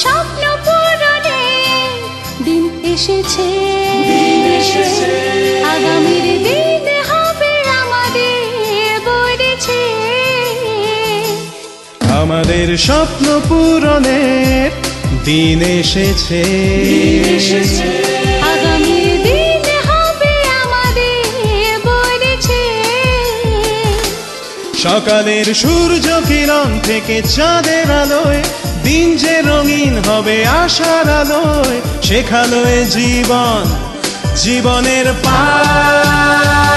স্বপ্ন পূরণে দিন এসেছে, আগামীর দিন হবে আমাদের বলেছে। আমাদের স্বপ্ন পূরণের দিন এসেছে, আগামীর দিন হবে আমাদের বলেছে। সকালের সূর্য কিরণ থেকে চাঁদের আলোয় দিন যে রঙিন হবে আশার আলোয়, শেখালোয় জীবনের পাঠ।